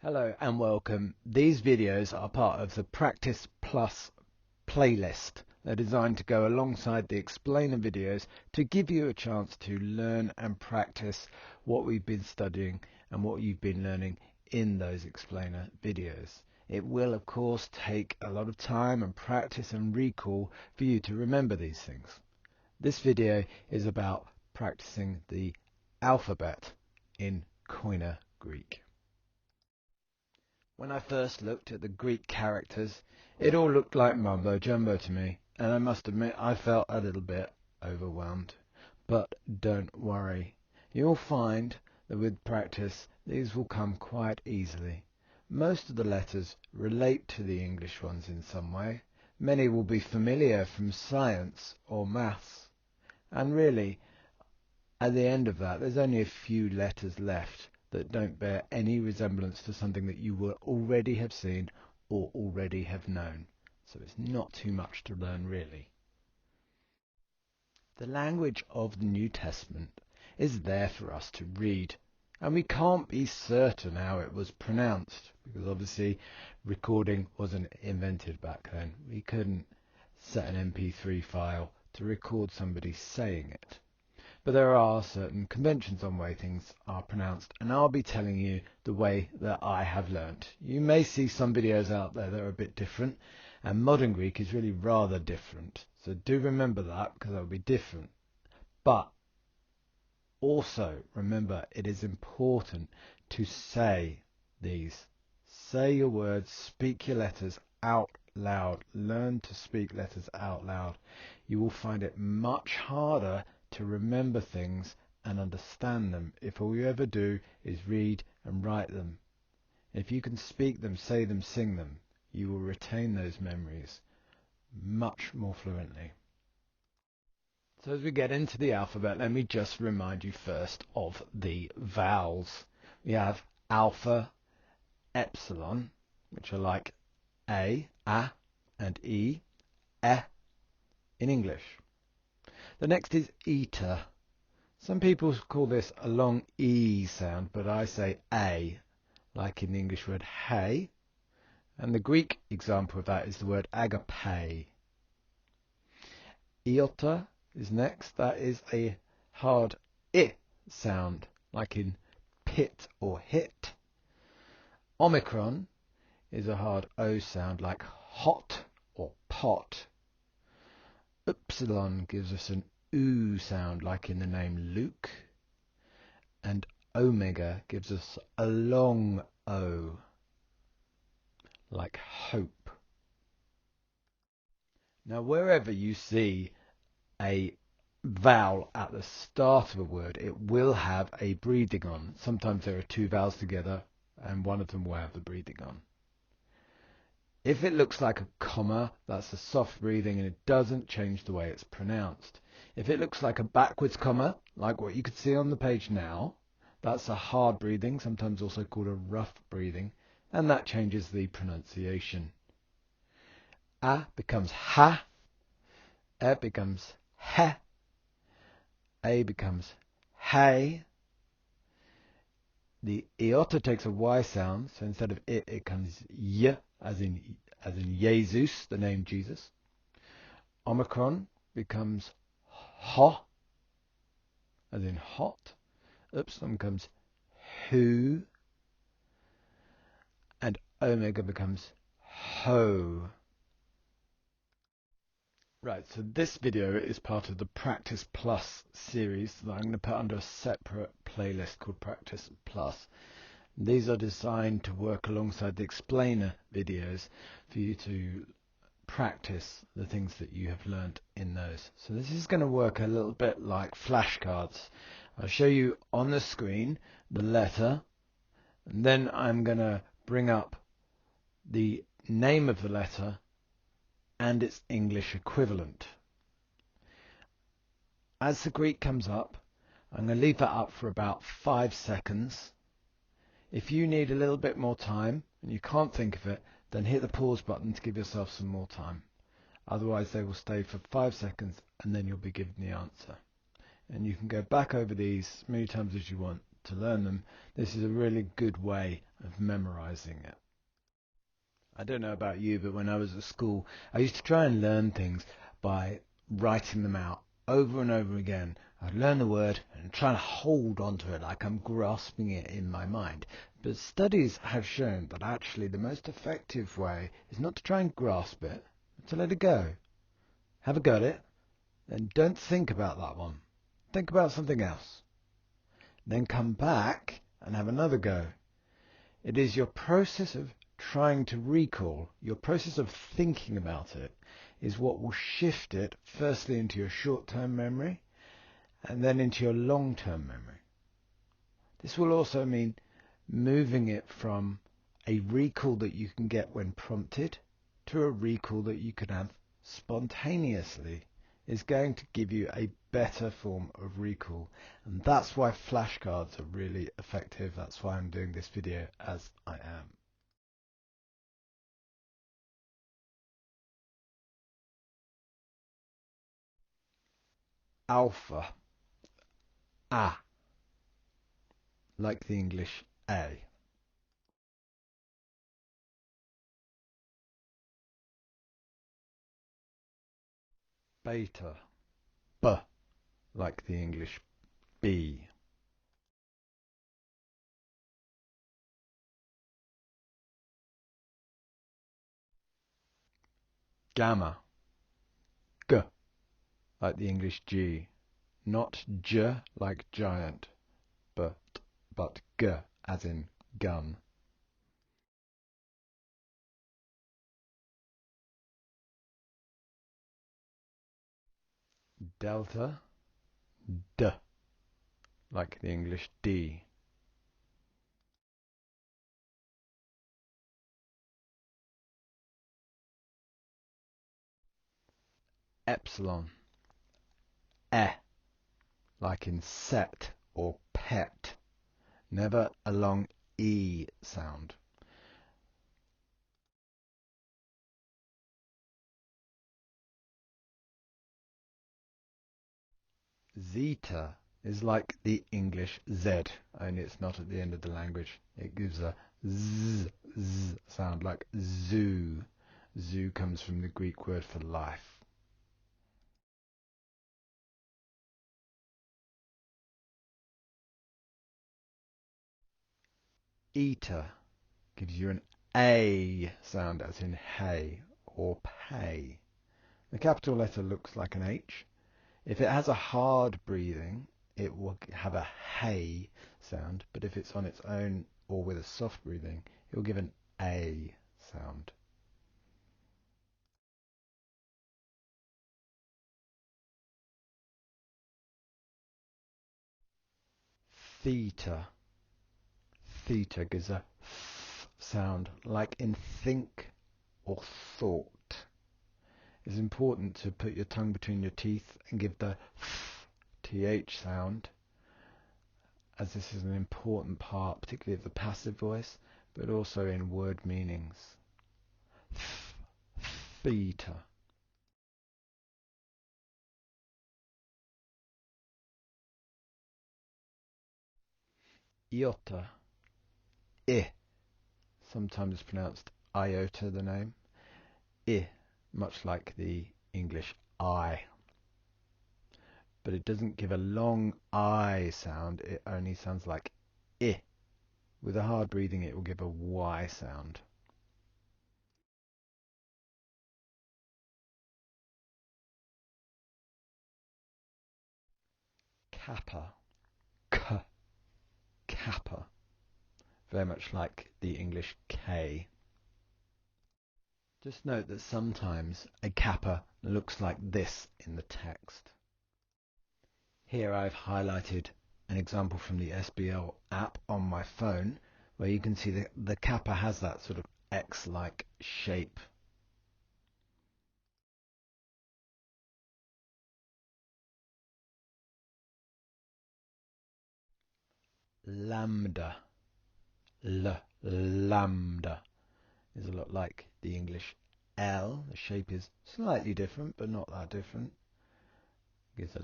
Hello and welcome. These videos are part of the Practice Plus playlist. They're designed to go alongside the explainer videos to give you a chance to learn and practice what we've been studying and what you've been learning in those explainer videos. It will of course take a lot of time and practice and recall for you to remember these things. This video is about practicing the alphabet in Koine Greek. When I first looked at the Greek characters, it all looked like mumbo jumbo to me, and I must admit I felt a little bit overwhelmed. But don't worry, you'll find that with practice these will come quite easily. Most of the letters relate to the English ones in some way. Many will be familiar from science or maths, and really at the end of that there's only a few letters left that don't bear any resemblance to something that you will already have seen or already have known. So it's not too much to learn really. The language of the New Testament is there for us to read, and we can't be certain how it was pronounced because obviously recording wasn't invented back then. We couldn't set an MP3 file to record somebody saying it. But there are certain conventions on way things are pronounced, and I'll be telling you the way that I have learnt. You may see some videos out there that are a bit different, and modern Greek is really rather different. So do remember that, because that will be different. But also remember, it is important to say these. Say your words, speak your letters out loud. Learn to speak letters out loud. You will find it much harder to remember things and understand them if all you ever do is read and write them. If you can speak them, say them, sing them, you will retain those memories much more fluently. So as we get into the alphabet, let me just remind you first of the vowels. We have alpha, epsilon, which are like A, and E, in English. The next is eta. Some people call this a long E sound, but I say A, like in the English word hay. And the Greek example of that is the word agape. Iota is next. That is a hard I sound, like in pit or hit. Omicron is a hard O sound, like hot or pot. Upsilon gives us an oo sound, like in the name Luke. And omega gives us a long O, like hope. Now, wherever you see a vowel at the start of a word, it will have a breathing on. Sometimes there are two vowels together, and one of them will have the breathing on. If it looks like a comma, that's a soft breathing and it doesn't change the way it's pronounced. If it looks like a backwards comma, like what you can see on the page now, that's a hard breathing, sometimes also called a rough breathing, and that changes the pronunciation. A becomes ha, E becomes he, A becomes hey. The iota takes a Y sound, so instead of it comes y, as in Jesus, the name Jesus. Omicron becomes ho, as in hot. Upsilon becomes who, and omega becomes ho. Right, so this video is part of the Practice Plus series that I'm going to put under a separate playlist called Practice Plus. These are designed to work alongside the explainer videos for you to practice the things that you have learnt in those. So this is going to work a little bit like flashcards. I'll show you on the screen the letter, and then I'm going to bring up the name of the letter and its English equivalent. As the Greek comes up, I'm going to leave that up for about 5 seconds. If you need a little bit more time and you can't think of it, then hit the pause button to give yourself some more time. Otherwise they will stay for 5 seconds and then you'll be given the answer. And you can go back over these as many times as you want to learn them. This is a really good way of of memorizing it. I don't know about you, but when I was at school, I used to try and learn things by writing them out over and over again. I'd learn the word and try to hold onto it like I'm grasping it in my mind. But studies have shown that actually the most effective way is not to try and grasp it, but to let it go. Have a go at it, and don't think about that one. Think about something else. Then come back and have another go. It is your process of trying to recall, your process of thinking about it, is what will shift it firstly into your short-term memory and then into your long-term memory. This will also mean moving it from a recall that you can get when prompted to a recall that you can have spontaneously. Is going to give you a better form of recall, and that's why flashcards are really effective. That's why I'm doing this video as I am. Alpha, A, like the English A. Beta, B, like the English B. Gamma, G, like the English G. Not J like giant, but G as in gun. Delta, D, like the English D. Epsilon, E, like in set or pet. Never a long E sound. Zeta is like the English Z, only it's not at the end of the language. It gives a Z sound like zoo. Zoo comes from the Greek word for life. Eta gives you an A sound as in hay or pay. The capital letter looks like an H. If it has a hard breathing, it will have a hay sound, but if it's on its own or with a soft breathing, it will give an A sound. Theta. Theta gives a th sound like in think or thought. It's important to put your tongue between your teeth and give the th sound, as this is an important part, particularly of the passive voice, but also in word meanings. Theta. Iota. I. Sometimes pronounced iota, the name. I, much like the English I. But it doesn't give a long I sound, it only sounds like I. With a hard breathing, it will give a Y sound. Kappa. K. Kappa. Very much like the English K. Just note that sometimes a kappa looks like this in the text. Here I've highlighted an example from the SBL app on my phone where you can see the kappa has that sort of X-like shape. Lambda. Lambda is a lot like the English L. The shape is slightly different, but not that different. It gives a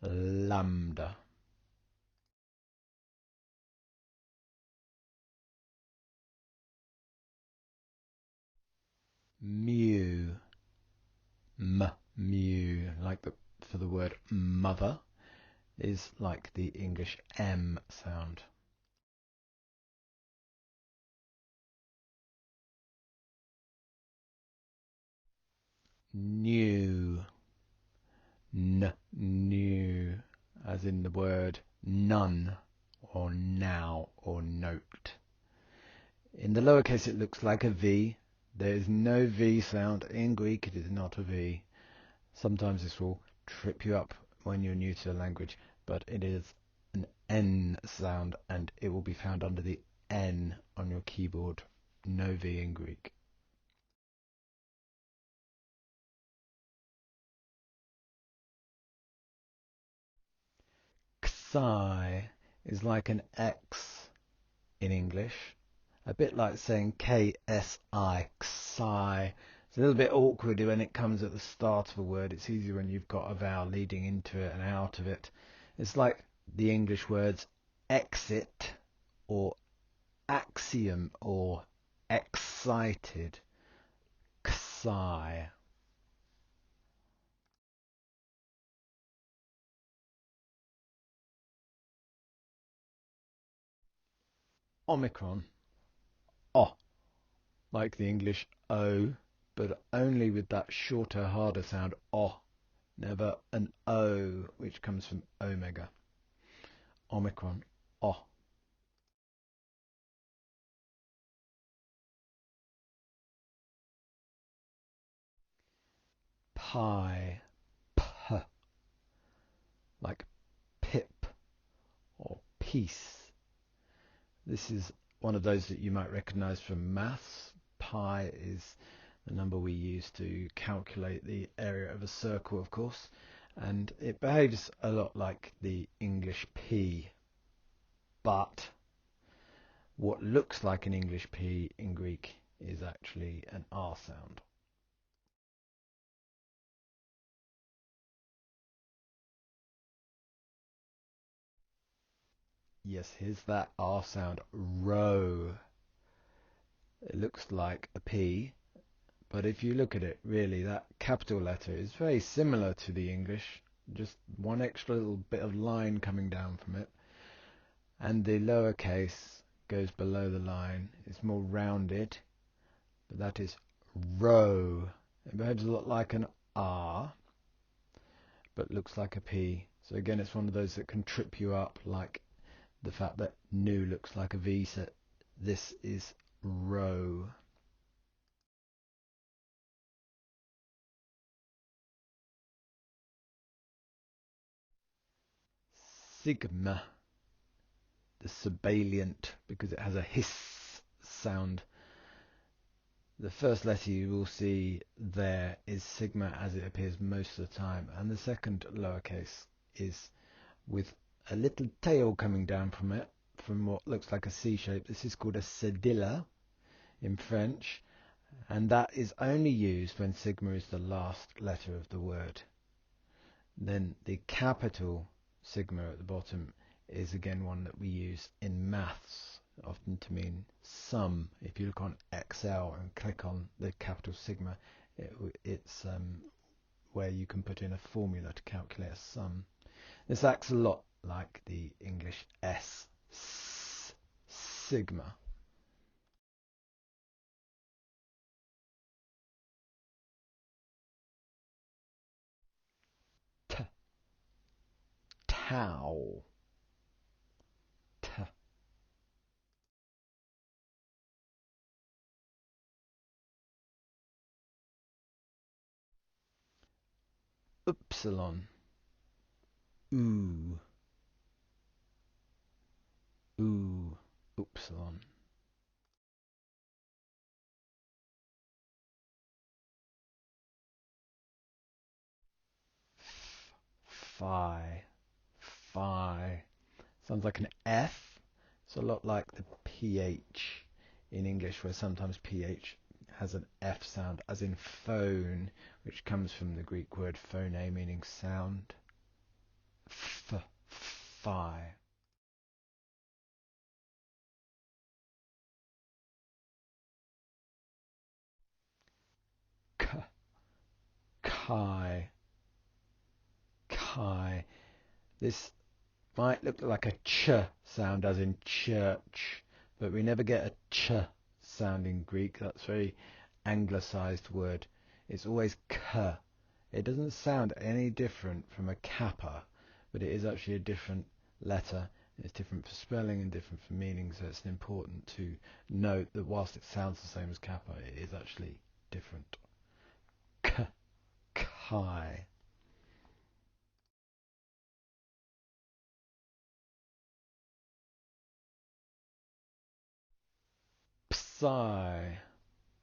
lambda. Mew. Mew. Like for the word mother is like the English M sound. New. New. As in the word none or now or note. In the lowercase it looks like a V. There is no V sound. In Greek it is not a V. Sometimes this will trip you up when you're new to the language, but it is an N sound and it will be found under the N on your keyboard. No V in Greek. Xi is like an X in English. A bit like saying KSI, Xi. It's a little bit awkward when it comes at the start of a word. It's easier when you've got a vowel leading into it and out of it. It's like the English words exit or axiom or excited. Xi. Omicron. Oh, like the English O, but only with that shorter, harder sound O. Never an O, which comes from omega. Omicron. Oh. Pie. P. Like pip or peace. This is one of those that you might recognize from maths. Pi is the number we use to calculate the area of a circle, of course, and it behaves a lot like the English P, but what looks like an English P in Greek is actually an R sound. Yes, here's that R sound. Row. It looks like a P, but if you look at it, really, that capital letter is very similar to the English. Just one extra little bit of line coming down from it. And the lowercase goes below the line. It's more rounded, but that is row. It behaves a lot like an R, but looks like a P. So again, it's one of those that can trip you up, like the fact that new looks like a V. So this is row. Sigma, the sibilant, because it has a hiss sound. The first letter you will see there is sigma as it appears most of the time, and the second lowercase is with a little tail coming down from it, from what looks like a C shape. This is called a cedilla in French, and that is only used when sigma is the last letter of the word. Then the capital sigma at the bottom is again one that we use in maths, often to mean sum. If you look on Excel and click on the capital sigma, it's where you can put in a formula to calculate a sum. This acts a lot like the English S, sigma. T, tau, t, upsilon, oo, upsilon. Phi, phi. Sounds like an F. It's a lot like the PH in English, where sometimes PH has an F sound, as in phone, which comes from the Greek word phone, meaning sound. Phi. Kai, Kai. This might look like a ch sound as in church, but we never get a ch sound in Greek. That's a very anglicized word. It's always k. It doesn't sound any different from a kappa, but it is actually a different letter. It's different for spelling and different for meaning, so it's important to note that whilst it sounds the same as kappa, it is actually different. K, kai. Psi,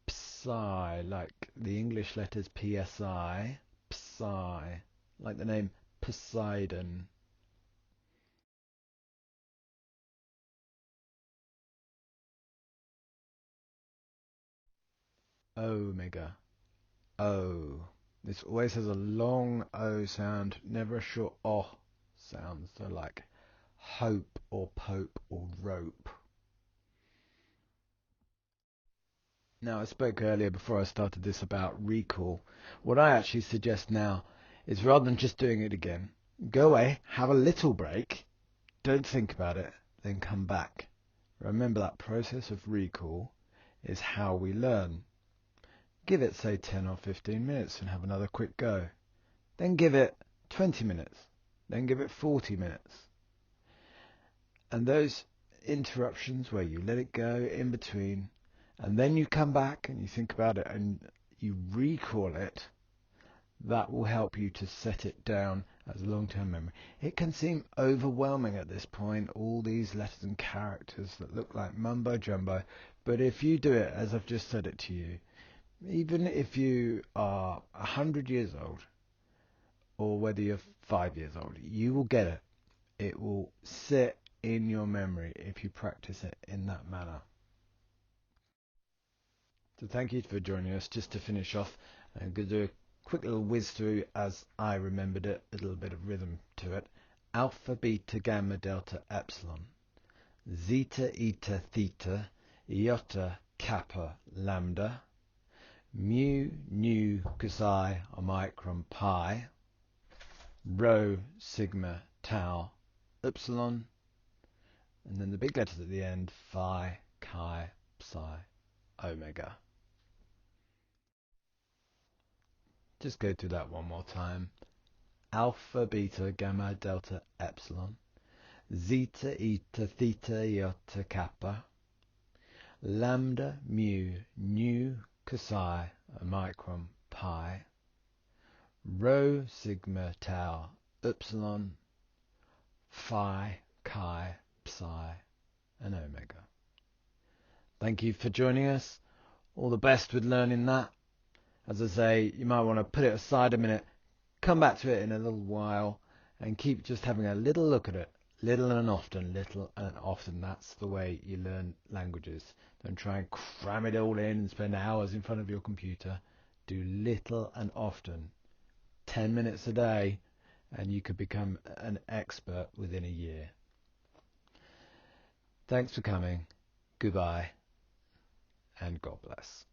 psi, like the English letters psi, psi, like the name Poseidon. Omega, O. This always has a long O sound, never a short O sound. So like hope or pope or rope. Now, I spoke earlier before I started this about recall. What I actually suggest now is rather than just doing it again, go away, have a little break, don't think about it, then come back. Remember that process of recall is how we learn. Give it, say, 10 or 15 minutes and have another quick go. Then give it 20 minutes. Then give it 40 minutes. And those interruptions where you let it go in between, and then you come back and you think about it and you recall it, that will help you to set it down as long-term memory. It can seem overwhelming at this point, all these letters and characters that look like mumbo jumbo, but if you do it as I've just said it to you, even if you are 100 years old or whether you're 5 years old, you will get it. It will sit in your memory if you practice it in that manner. So thank you for joining us. Just to finish off, I'm going to do a quick little whiz through as I remembered it, a little bit of rhythm to it. Alpha, beta, gamma, delta, epsilon. Zeta, eta, theta, iota, kappa, lambda. Mu, nu, psi, omicron, pi. Rho, sigma, tau, epsilon. And then the big letters at the end, phi, chi, psi, omega. Just go through that one more time. Alpha, beta, gamma, delta, epsilon. Zeta, eta, theta, iota, kappa. Lambda, mu, nu, psi, omicron, pi. Rho, sigma, tau, epsilon. Phi, chi, psi, and omega. Thank you for joining us. All the best with learning that. As I say, you might want to put it aside a minute, come back to it in a little while, and keep just having a little look at it. Little and often, little and often. That's the way you learn languages. Don't try and cram it all in and spend hours in front of your computer. Do little and often. 10 minutes a day, and you could become an expert within a year. Thanks for coming. Goodbye, and God bless.